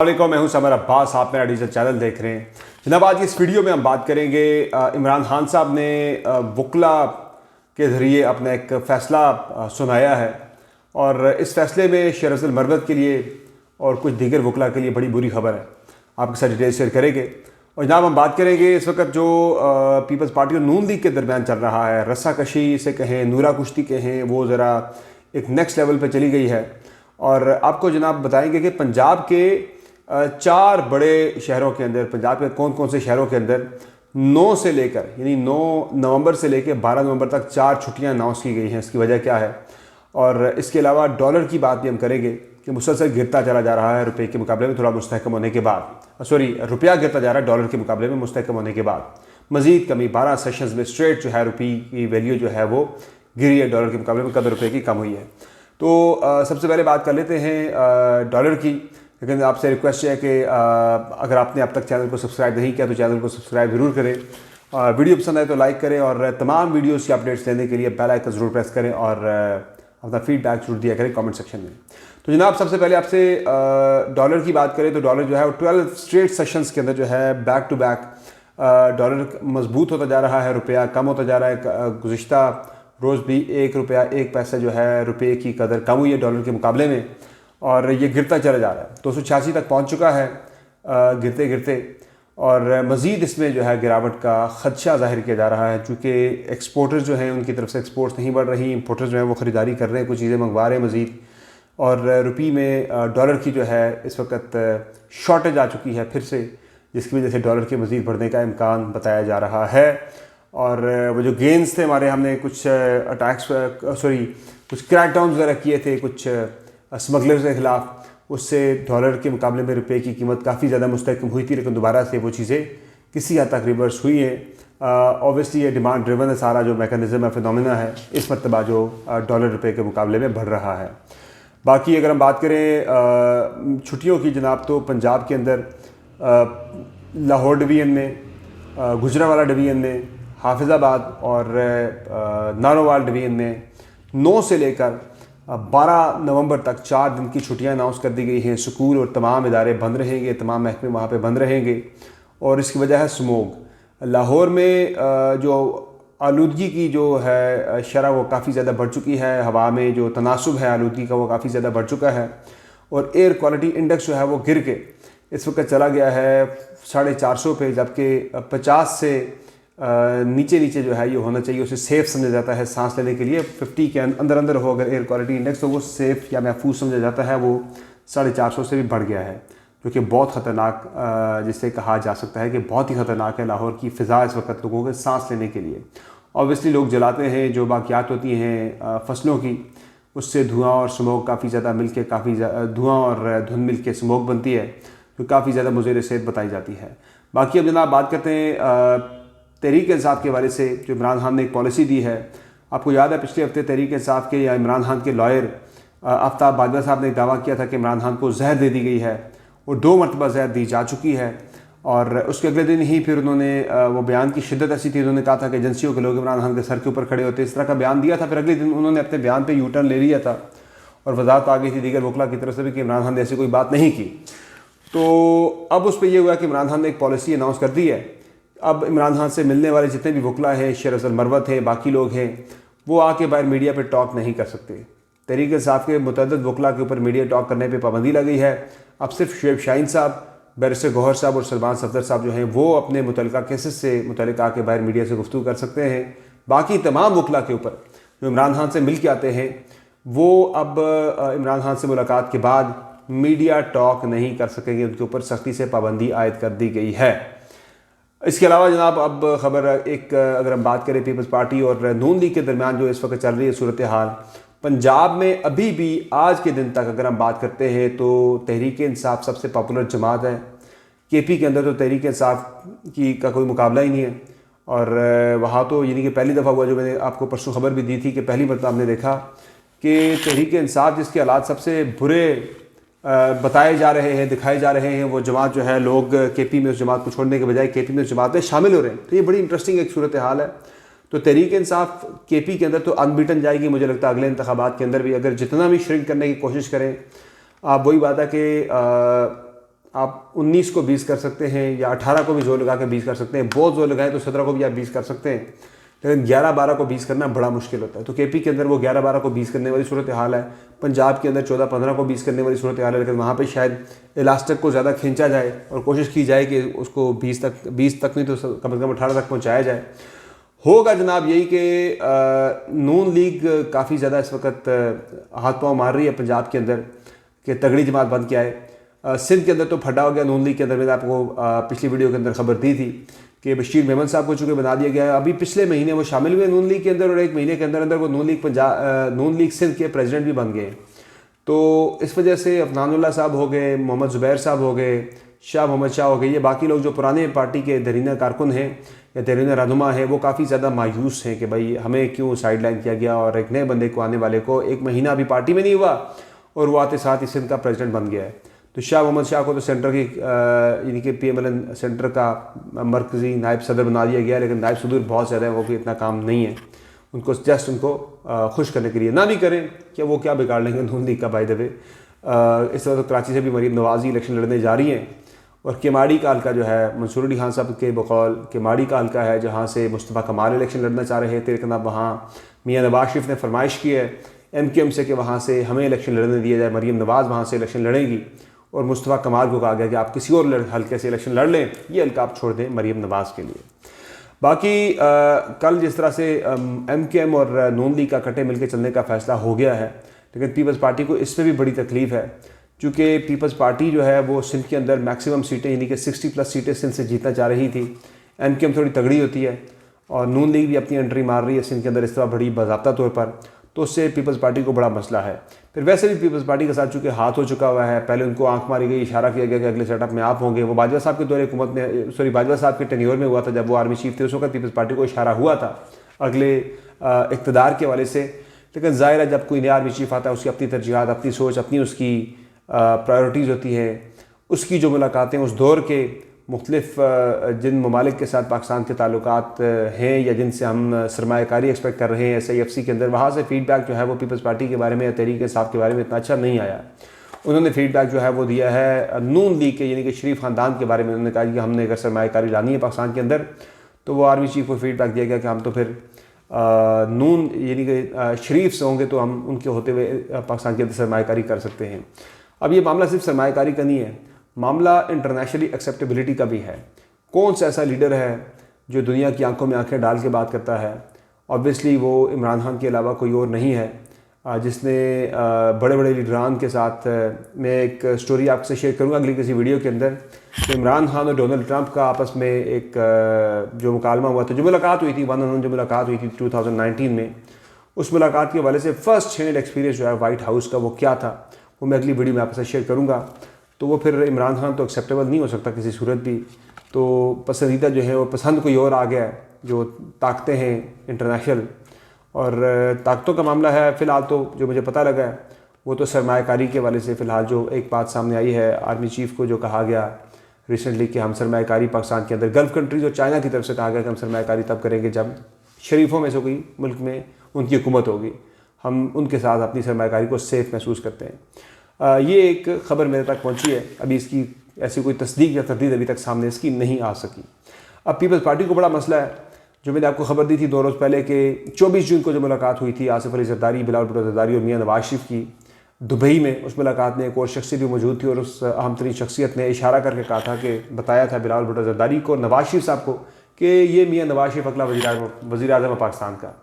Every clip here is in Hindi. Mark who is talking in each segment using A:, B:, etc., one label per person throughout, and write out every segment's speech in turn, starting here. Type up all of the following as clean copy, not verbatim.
A: वालेकुम, मैं हूं समर अब्बास। आप मेरा डिजिटल चैनल देख रहे हैं। जनाब, आज की इस वीडियो में हम बात करेंगे इमरान खान साहब ने वकला के ज़रिए अपना एक फ़ैसला सुनाया है और इस फैसले में शेर अफजल मरवत के लिए और कुछ दीगर वकला के लिए बड़ी बुरी खबर है। आपके साथ डिटेल शेयर करेंगे। और जनाब, हम बात करेंगे इस वक्त जो पीपल्स पार्टी और नून लीग के दरमियान चल रहा है, रस्साकशी से कहें, नूरा कुश्ती कहें, वो ज़रा एक नेक्स्ट लेवल पर चली गई है। और आपको जनाब बताएंगे कि पंजाब के 4 बड़े शहरों के अंदर, पंजाब के कौन कौन से शहरों के अंदर 9 से लेकर यानी 9 नवंबर से लेकर 12 नवंबर तक 4 छुट्टियां अनाउंस की गई हैं। इसकी वजह क्या है? और इसके अलावा डॉलर की बात भी हम करेंगे कि मुसलसल गिरता चला जा रहा है रुपये के मुकाबले में, थोड़ा मुस्तहकम होने के बाद, रुपया गिरता जा रहा है डॉलर के मुकाबले में मुस्तहकम होने के बाद। मजीद कमी 12 सेशंस में स्ट्रेट जो है रुपये की वैल्यू जो है वो गिरी है, डॉलर के मुकाबले में कदर रुपये की कम हुई है। तो सबसे पहले बात कर लेते हैं डॉलर की। लेकिन आपसे रिक्वेस्ट है कि अगर आपने अब तक चैनल को सब्सक्राइब नहीं किया तो चैनल को सब्सक्राइब जरूर करें। वीडियो पसंद आए तो लाइक करें और तमाम वीडियोस की अपडेट्स लेने के लिए बेल आइकन ज़रूर प्रेस करें और अपना फीडबैक जरूर दिया करें कमेंट सेक्शन में। तो जनाब, सबसे पहले आपसे डॉलर की बात करें तो डॉलर जो है वो 12 स्ट्रेट सेशंस के अंदर जो है बैक टू बैक डॉलर मजबूत होता जा रहा है, रुपया कम होता जा रहा है। गुज़िश्ता रोज़ भी 1 रुपया 1 पैसा जो है रुपये की कदर कम हुई है डॉलर के मुकाबले में और ये गिरता चला जा रहा है। 286 तक पहुंच चुका है गिरते गिरते। और मज़ीद इसमें जो है गिरावट का ख़दशा ज़ाहिर किया जा रहा है, चूँकि एक्सपोर्टर्स जो हैं उनकी तरफ से एक्सपोर्ट्स नहीं बढ़ रही, इंपोर्टर्स जो हैं वो ख़रीदारी कर रहे हैं, कुछ चीज़ें मंगवा रहे हैं मज़ीद। और रुपये में डॉलर की जो है इस वक्त शॉर्टेज आ चुकी है फिर से, जिसकी वजह से डॉलर के मज़ीद बढ़ने का इम्कान बताया जा रहा है। और वो जो गेंस थे हमारे, हमने कुछ कुछ क्रैकडाउन वगैरह किए थे कुछ स्मगलर्स के ख़िलाफ़, उससे डॉलर के मुकाबले में रुपए की कीमत काफ़ी ज़्यादा मुस्तहकम हुई थी, लेकिन दोबारा से वो चीज़ें किसी हद तक रिवर्स हुई हैं। ऑब्वियसली ये डिमांड ड्रिवन है, सारा जो मैकेनिज़्म है, फिनोमिना है, इस मरतबा जो डॉलर रुपए के मुकाबले में बढ़ रहा है। बाकी अगर हम बात करें छुट्टियों की जनाब, तो पंजाब के अंदर लाहौर डिवीज़न में, गुजरांवाला डिवीज़न में, हाफिज़ाबाद और नारोवाल डिवीज़न में 9 से लेकर 12 नवंबर तक 4 दिन की छुट्टियां अनाउंस कर दी गई हैं। स्कूल और तमाम इदारे बंद रहेंगे, तमाम महकमे वहाँ पे बंद रहेंगे और इसकी वजह है स्मोग। लाहौर में जो आलूदगी की जो है शरह वो काफ़ी ज़्यादा बढ़ चुकी है, हवा में जो तनासुब है आलूदगी का वो काफ़ी ज़्यादा बढ़ चुका है और एयर क्वालिटी इंडेक्स जो है वो गिर के इस वक्त चला गया है 450 पे, जबकि 50 से नीचे नीचे जो है ये होना चाहिए, उसे सेफ़ समझा जाता है सांस लेने के लिए। 50 के अंदर अंदर हो अगर एयर क्वालिटी इंडेक्स तो वो सेफ़ या महफूज समझा जाता है। वो 450 से भी बढ़ गया है, जो कि बहुत ख़तरनाक जिसे कहा जा सकता है कि बहुत ही ख़तरनाक है लाहौर की फ़िज़ा इस वक्त लोगों के सांस लेने के लिए। ऑब्वियसली लोग जलाते हैं जो बाक़ियात होती हैं फसलों की, उससे धुआँ और स्मोक काफ़ी ज़्यादा मिल के काफ़ी धुआँ और धुंध मिल के स्मोक बनती है, जो काफ़ी ज़्यादा मुज़र सेहत बताई जाती है। बाकी अब जनाब बात करते हैं तहरीक इंसाफ के बारे से, जो इमरान खान ने एक पॉलिसी दी है। आपको याद है पिछले हफ्ते तहरीक इंसाफ के या इमरान खान के लॉयर आफ्ताब बाजवा साहब ने दावा किया था कि इमरान खान को जहर दे दी गई है और 2 मरतबा जहर दी जा चुकी है। और उसके अगले दिन ही फिर उन्होंने वो बयान की शिद्दत ऐसी थी, उन्होंने कहा था कि एजेंसियों के लोग इमरान खान के सर के ऊपर खड़े होते, इस तरह का बयान दिया था। फिर अगले दिन उन्होंने अपने बयान पर यू टर्न ले लिया था और वजाहत आ गई थी दीगर वकला की तरफ से भी कि इमरान खान ने ऐसी कोई बात नहीं की। तो अब उस पर यह हुआ कि इमरान खान ने एक पॉलिसी अनाउंस कर दी है। अब इमरान खान से मिलने वाले जितने भी वकला हैं, शेर अफजल मरवत हैं, बाकी लोग हैं, वो आके बाहर मीडिया पे टॉक नहीं कर सकते। तहरीक इंसाफ के मुतअद्दिद वकला के ऊपर मीडिया टॉक करने पे पाबंदी लगी है। अब सिर्फ शुएब शाहीन साहब, बैरिस्टर गौहर साहब और सलमान सफदर साहब जो हैं वो अपने मुतल्लिका केसेस से मुतल्लिक आके बाहर मीडिया से गुफ्तगू कर सकते हैं। बाकी तमाम वकला के ऊपर जो इमरान खान से मिल के आते हैं वो अब इमरान खान से मुलाकात के बाद मीडिया टॉक नहीं कर सकेंगे, उनके ऊपर सख्ती से पाबंदी आयद कर दी गई है। इसके अलावा जनाब अब ख़बर एक अगर हम बात करें पीपल्स पार्टी और नून लीग के दरमियान जो इस वक्त चल रही है सूरत हाल, पंजाब में अभी भी आज के दिन तक अगर हम बात करते हैं तो तहरीक इंसाफ सबसे पॉपुलर जमात है। केपी के अंदर तो तहरीक इंसाफ की का कोई मुकाबला ही नहीं है। और वहाँ तो यानी कि पहली दफ़ा हुआ, जो मैंने आपको परसों खबर भी दी थी कि पहली मरतबा हमने देखा कि तहरीक इंसाफ जिसके हालात सबसे बुरे बताए जा रहे हैं, दिखाए जा रहे हैं, वो जमात जो है लोग केपी में उस जमात को छोड़ने के बजाय केपी में उस जमात में शामिल हो रहे हैं। तो ये बड़ी इंटरेस्टिंग एक सूरत हाल है। तो तहरीक इंसाफ केपी के अंदर तो अनबीटन जाएगी, मुझे लगता है अगले इंतखाबात के अंदर भी अगर जितना भी श्रिंक करने की कोशिश करें। आप वही बात है कि आप 19 को 20 कर सकते हैं या 18 को भी जोर लगा के 20 कर सकते हैं, बहुत जोर लगाए तो 17 को भी आप 20 कर सकते हैं, लेकिन 11-12 को 20 करना बड़ा मुश्किल होता है। तो केपी के अंदर वो 11-12 को 20 करने वाली सूरत हाल है, पंजाब के अंदर 14-15 को 20 करने वाली सूरत हाल है, लेकिन वहाँ पे शायद इलास्टिक को ज़्यादा खींचा जाए और कोशिश की जाए कि उसको 20 तक नहीं तो कम से कम 18 तक पहुँचाया जाए। होगा जनाब यही कि नून लीग काफ़ी ज़्यादा इस वक्त हाथ पाँव मार रही है पंजाब के अंदर कि तगड़ी जमात बन के आए। सिंध के अंदर तो फटा हो गया नून लीग के अंदर। मैंने आपको पिछली वीडियो के अंदर खबर दी थी कि बशीर मेमन साहब को चूँकि बना दिया गया है, अभी पिछले महीने वो शामिल हुए नून लीग के अंदर और एक महीने के अंदर अंदर वो नून लीग सिंध के प्रेसिडेंट भी बन गए। तो इस वजह से अफनानुल्लाह साहब हो गए, मोहम्मद ज़ुबैर साहब हो गए, शाह मोहम्मद शाह हो गए, ये बाकी लोग जो पुराने पार्टी के दरीना कारकुन हैं या दरीना रहनुमा हैं, वो काफ़ी ज़्यादा मायूस हैं कि भाई हमें क्यों साइड लाइन किया गया और एक नए बंदे को आने वाले को एक महीना अभी पार्टी में नहीं हुआ और वो आते साथ ही सिंध का प्रेसिडेंट बन गया है। तो शाह मोहम्मद शाह को तो सेंटर की यानी कि PMLN सेंटर का मरकज़ी नायब सदर बना दिया गया, लेकिन नायब सदर बहुत ज़्यादा है, वो भी इतना काम नहीं है उनको, जस्ट उनको खुश करने के लिए। ना भी करें कि वो क्या बिगाड़ लेंगे नून लीग का। बाय द वे इस वक्त तो कराची से भी मरीम नवाज़ी इलेक्शन लड़ने जा रही हैं और केमाड़ी का हल्का जो है मंसूर अली खान साहब के बकौल केमाड़ी का हल्का है जहाँ से मुस्तफ़ा कमाल इलेक्शन लड़ना चाह रहे थे, लेकिन अब वहाँ मियाँ नवाज शरीफ ने फरमाइश की है MQM से कि वहाँ से हमें इलेक्शन लड़ने दिया जाए, मरीम नवाज़ वहाँ से इलेक्शन लड़ेंगी और मुस्तफ़ा कमाल को कहा गया कि आप किसी और हल्के से इलेक्शन लड़ लें, ये हल्का आप छोड़ दें मरीम नवाज़ के लिए। बाकी कल जिस तरह से MQM और नून लीग का इकट्ठे मिलकर चलने का फैसला हो गया है, लेकिन पीपल्स पार्टी को इसमें भी बड़ी तकलीफ़ है क्योंकि पीपल्स पार्टी जो है वो सिंध के अंदर मैक्सिमम सीटें यानी कि 60+ सीटें सिंध से जीतना चाह रही थी। MQM थोड़ी तगड़ी होती है और नून लीग भी अपनी एंट्री मार रही है सिंध के अंदर इस तरह बड़ी बाज़ाब्ता तौर पर, तो उससे पीपल्स पार्टी को बड़ा मसला है। फिर वैसे भी पीपल्स पार्टी के साथ चूँकि हाथ हो चुका हुआ है, पहले उनको आंख मारी गई, इशारा किया गया कि अगले सेटअप में आप होंगे। वो बाजवा साहब के दौरे हुकूमत में बाजवा साहब के टेन्योर में हुआ था जब वो आर्मी चीफ थे, उस वक्त पीपल्स पार्टी को इशारा हुआ था अगले इक़्तिदार के हवाले से। लेकिन ज़ाहिर है जब कोई नया आर्मी चीफ आता है उसकी अपनी तरजीहात, अपनी सोच, अपनी उसकी प्रायोरिटीज़ होती है, उसकी जो मुलाकातें उस दौर के मुख्तलिफ जिन ममालिक के साथ पाकिस्तान के ताल्लुकात हैं या जिनसे हम सरमायाकारी एक्सपेक्ट कर रहे हैं SIFC के अंदर, वहाँ से फ़ीडबैक जो है वो पीपल्स पार्टी के बारे में या तहरीक इंसाफ के बारे में इतना अच्छा नहीं आया। उन्होंने फ़ीडबैक जो है वो दिया है नून लीग के यानी कि शरीफ ख़ानदान के बारे में। उन्होंने कहा कि हमने अगर सरमायाकारी लानी है पाकिस्तान के अंदर तो वो आर्मी चीफ को फ़ीडबैक दिया गया कि हम तो फिर नून यानी कि शरीफ से होंगे तो हम उनके होते हुए पाकिस्तान के अंदर सरमायाकारी कर सकते हैं। अब ये मामला सिर्फ सरमायाकारी का नहीं है, मामला इंटरनेशनली एक्सेप्टेबिलिटी का भी है। कौन सा ऐसा लीडर है जो दुनिया की आंखों में आंखें डाल के बात करता है? ऑब्वियसली वो इमरान खान के अलावा कोई और नहीं है जिसने बड़े बड़े लीडरान के साथ मैं एक स्टोरी आपसे शेयर करूंगा अगली किसी वीडियो के अंदर। तो इमरान खान और डोनाल्ड ट्रंप का आपस में एक जो मुकालमा हुआ था, जो मुलाकात हुई थी, जो मुलाकात हुई थी 2019 में, उस मुलाकात के हवाले से फ़र्स्ट हैंड एक्सपीरियंस जो है वाइट हाउस का वो क्या था वो मैं अगली वीडियो में आपसे शेयर करूँगा। तो वो फिर इमरान खान तो एक्सेप्टेबल नहीं हो सकता किसी सूरत भी, तो पसंदीदा जो है वो पसंद कोई और आ गया है जो ताकतें हैं इंटरनेशनल। और ताकतों का मामला है फ़िलहाल तो जो मुझे पता लगा है वो तो सरमायाकारी के वाले से फ़िलहाल जो एक बात सामने आई है आर्मी चीफ़ को जो कहा गया रिसेंटली कि हम सरमायाकारी पाकिस्तान के अंदर गल्फ़ कंट्रीज़ और चाइना की तरफ से कहा गया कि हम सरमायाकारी तब करेंगे जब शरीफों में से कोई मुल्क में उनकी हुकूमत होगी, हम उनके साथ अपनी सरमायाकारी को सेफ़ महसूस करते हैं। ये एक ख़बर मेरे तक पहुंची है, अभी इसकी ऐसी कोई तस्दीक या तरदीद अभी तक सामने इसकी नहीं आ सकी। अब पीपल्स पार्टी को बड़ा मसला है, जो मैंने आपको खबर दी थी 2 रोज़ पहले कि 24 जून को जो मुलाकात हुई थी आसिफ अली जरदारी, बिलावल भुट्टो जरदारी और मियाँ नवाज शरीफ की दुबई में, उस मुलाकात में एक और शख्सियत भी मौजूद थी और उस अहम तरीन शख्सियत ने इशारा करके कहा था कि बताया था बिलावल भुट्टो जरदारी को, नवाज शरीफ साहब को, कि ये मियाँ नवाज शरीफ अगला वज़ीर आज़म है पाकिस्तान का।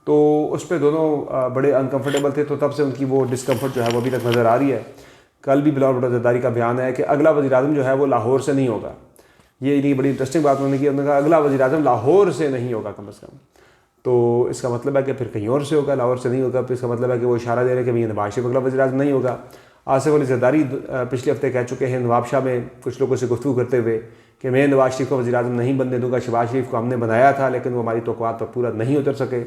A: तो उस पर दोनों बड़े अनकम्फर्टेबल थे, तो तब से उनकी वो डिस्कम्फर्ट जो है वो अभी तक नज़र आ रही है। कल भी बिलावल भुट्टो जरदारी का बयान है कि अगला वज़ीर आज़म जो है वो लाहौर से नहीं होगा। ये इतनी बड़ी इंटरेस्टिंग बात उन्होंने की, उन्होंने कहा अगला वज़ीर आज़म लाहौर से नहीं होगा कम अज़ कम। तो इसका मतलब है कि फिर कहीं और से होगा, लाहौर से नहीं होगा। फिर इसका मतलब है कि वो इशारा दे रहे हैं कि मियाँ नवाज शरीफ अगला वज़ीर आज़म नहीं होगा। आसिफ अली जरदारी पिछले हफ्ते कह चुके हैं नवाबशाह में कुछ लोगों से गुफ्तगू करते हुए कि मैं नवाज शरीफ को वज़ीर आज़म नहीं बनने दूँगा, शहबाज शरीफ को हमने बनाया था लेकिन वो हमारी तौक़ुआत पर पूरा नहीं उतर सके।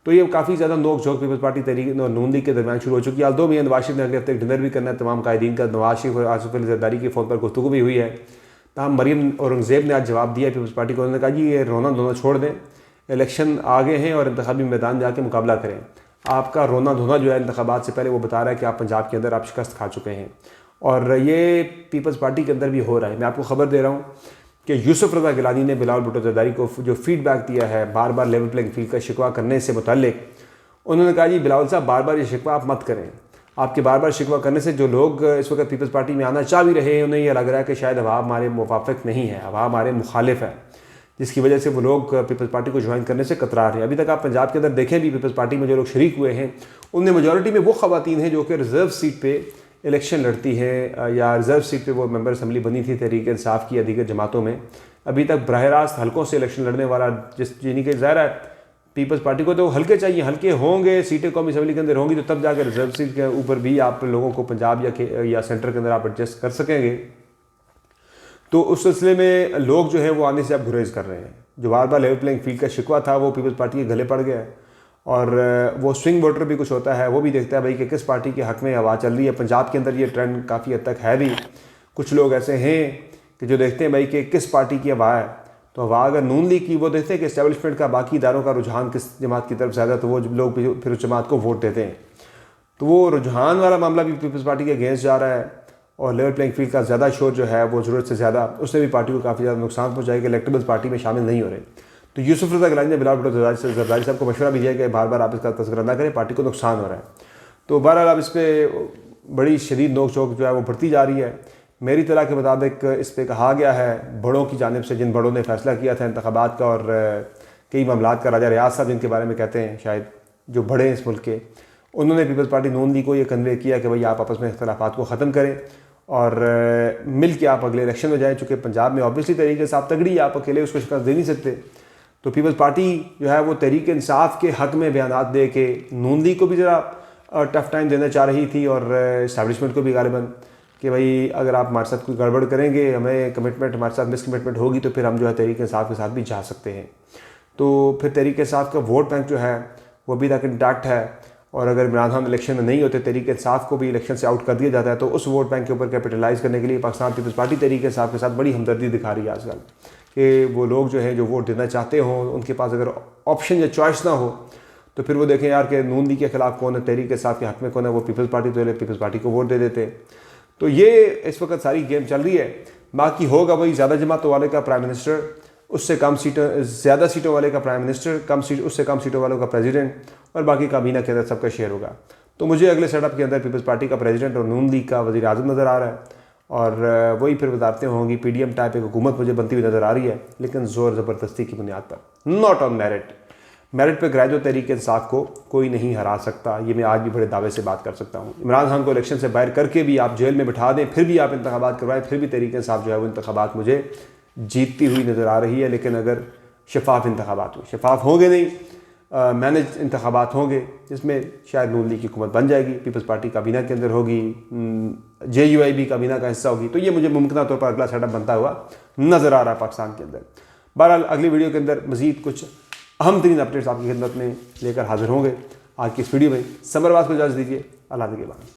A: तो ये काफ़ी ज़्यादा नोक झोंक पीपल्स पार्टी तहरीक और नून लीग के दरमियान शुरू हो चुकी है। दो मियाँ नवाज शरीफ ने अगले हफ्ते डिनर भी करना है तमाम कायदीन का। नवाज शरीफ और आसिफ अली जरदारी की फ़ोन पर गुफ्तगू भी हुई है। तमाम मरीम औरंगज़ेब ने आज जवाब दिया पीपल्स पार्टी को। उन्होंने कहा जी ये रोना धोना छोड़ दें, इलेक्शन आ गए हैं और इंतखाबी मैदान जाके मुकाबला करें। आपका रोना धोना जो है इंतखाबात से पहले वो बता रहा है कि आप पंजाब के अंदर आप शिकस्त खा चुके हैं और ये पीपल्स पार्टी के अंदर भी हो रहा है। मैं आपको खबर दे रहा हूँ कि यूसुफ रज़ा गिलानी ने बिलावल भुट्टो ज़रदारी को जो फीडबैक दिया है बार बार लेवल प्लेइंग फील्ड का शिकवा करने से मुतल्लिक, उन्होंने कहा जी बिलावल साहब बार बार ये शिकवा आप मत करें। आपके बार बार शिकवा करने से जो लोग इस वक्त पीपल्स पार्टी में आना चाह भी रहे हैं उन्हें यह लग रहा है कि शायद हवा हमारे मुवाफिक नहीं है, हवा हमारे मुखालिफ है, जिसकी वजह से वो लोग पीपल्स पार्टी को ज्वाइन करने से कतरा रहे हैं। अभी तक आप पंजाब के अंदर देखें भी पीपल्स पार्टी में जो लोग शरीक हुए हैं उनमें मेजॉरिटी में वो ख़वातीन हैं जो कि रिज़र्व सीट पे इलेक्शन लड़ती हैं या रिज़र्व सीट पे वो मेंबर असम्बली बनी थी तहरीक इंसाफ की या दीगर जमातों में। अभी तक बराह रास्त हल्कों से इलेक्शन लड़ने वाला जिन्हीं के ज़ाहिर है पीपल्स पार्टी को तो हल्के चाहिए, हल्के होंगे, सीटें कौमी असम्बली के अंदर होंगी तो तब जाकर रिजर्व सीट के ऊपर भी आप लोगों को पंजाब या सेंटर के अंदर आप एडजस्ट कर सकेंगे। तो उस सिलसिले में लोग जो है वो आने से अब गुरेज कर रहे हैं। जो बार बार लेवल प्लेइंग फील्ड का शिकवा था वो पीपल्स पार्टी के गले पड़ गया है और वो स्विंग वोटर भी कुछ होता है, वो भी देखता है भाई कि किस पार्टी के हक़ में हवा चल रही है। पंजाब के अंदर ये ट्रेंड काफ़ी हद तक है भी, कुछ लोग ऐसे हैं कि जो देखते हैं भाई कि किस पार्टी की हवा है, तो हवा अगर नून लीग की वो देखते हैं कि इस्टेब्लिशमेंट का बाकी इदारों का रुझान किस जमात की तरफ ज़्यादा, तो वो लोग फिर उस जमात को वोट देते हैं। तो वो रुझान वाला मामला भी पीपल्स पार्टी के अगेंस्ट जा रहा है और लेवल प्लेइंग फील्ड का ज़्यादा शोर जो है वो ज़रूरत से ज़्यादा उससे भी पार्टी को काफ़ी ज़्यादा नुकसान पहुँचाएगा। इलेक्टेबल्स पार्टी में शामिल नहीं हो रहे। तो यूसुफ रज़ा गिलानी ने बिलावल भुट्टो ज़रदारी साहब को मशवरा भी दिया कि बार बार आप इसका तज़किरा ना करें, पार्टी को नुकसान हो रहा है। तो बहरहाल अब इस पर बड़ी शदीद नोक झोंक जो है वो बढ़ती जा रही है। मेरी तरह के मुताबिक इस पर कहा गया है बड़ों की जानिब से, जिन बड़ों ने फैसला किया था इंतखाबात का और कई मामलात का, राजा रियाज साहब जिनके बारे में कहते हैं शायद जो बड़े हैं इस मुल्क के, उन्होंने पीपल्स पार्टी नून लीग को ये कन्वे किया कि भाई आप आपस में इख्तलाफात को ख़त्म करें और मिल के आप अगले इलेक्शन में जाएँ। चूँकि पंजाब में ऑब्वियसली तरीके से आप तगड़ी, आप अकेले उसको शिकस्त दे नहीं सकते। तो पीपल्स पार्टी जो है वो तहरीक इंसाफ के हक़ में बयानात दे के नून लीग को भी ज़रा टफ़ टाइम देना चाह रही थी और इस्टेब्लिशमेंट को भी गालिबन कि भाई अगर आप हमारे साथ कोई गड़बड़ करेंगे, हमें कमिटमेंट हमारे साथ मिस कमिटमेंट होगी तो फिर हम जो है तहरीक इंसाफ के साथ भी जा सकते हैं। तो फिर तहरीक इंसाफ का वोट बैंक जो है वो अभी तक इंटैक्ट है और अगर इमरान खान इलेक्शन में नहीं होते, तहरीक इंसाफ को भी इलेक्शन से आउट कर दिया जाता है, तो उस वोट बैंक के ऊपर कैपिटलाइज़ करने के लिए पाकिस्तान पीपल्स पार्टी तहरीक इंसाफ के साथ बड़ी हमदर्दी दिखा रही है आजकल कि वो लोग जो है जो वोट देना चाहते हों उनके पास अगर ऑप्शन या चॉइस ना हो तो फिर वो देखें यार कि नून लीग के खिलाफ कौन है, तहरीक इंसाफ के हक़ में कौन है, वो पीपल्स पार्टी तो पीपल्स पार्टी को वोट दे देते। तो ये इस वक्त सारी गेम चल रही है। बाकी होगा वही ज़्यादा जमातों वाले का प्राइम मिनिस्टर, उससे कम सीटों, ज़्यादा सीटों वाले का प्राइम मिनिस्टर, उससे कम सीटों वालों का प्रेसिडेंट और बाकी काबीना के अंदर सबका शेयर होगा। तो मुझे अगले सेटअप के अंदर पीपल्स पार्टी का प्रेसिडेंट और नून लीग का वज़ीर आज़म नज़र आ रहा है और वही फिर वजारतें होंगी। PDM टाइप एक हुकूमत मुझे बनती हुई नज़र आ रही है, लेकिन ज़ोर ज़बरदस्ती की बुनियाद पर, नॉट ऑन मेरिट पे ग्रेजो तहरीक इंसाफ को कोई नहीं हरा सकता। ये मैं आज भी बड़े दावे से बात कर सकता हूँ। इमरान खान को इलेक्शन से बाहर करके भी आप जेल में बिठा दें, फिर भी आप इंतखाबात करवाएं, फिर भी तहरीक इंसाफ जो है वो इंतखाबात मुझे जीतती हुई नज़र आ रही है। लेकिन अगर शफाफ इंतखाबात हो, शफाफ होंगे नहीं, मैनेज इंतखाबात होंगे जिसमें शायद नून लीग की हुकूमत बन जाएगी, पीपल्स पार्टी काबीना के अंदर होगी, JUI भी काबीना का हिस्सा होगी, तो ये मुझे मुमकिन तौर पर अगला सेटअप बनता हुआ नज़र आ रहा है पाकिस्तान के अंदर। बहरहाल अगली वीडियो के अंदर मज़ीद कुछ अहम तरीन अपडेट्स आपकी खिदमत में लेकर हाजिर होंगे। आज की इस वीडियो में समरवास को इजाज़त दीजिए। अल्लाह के बाद।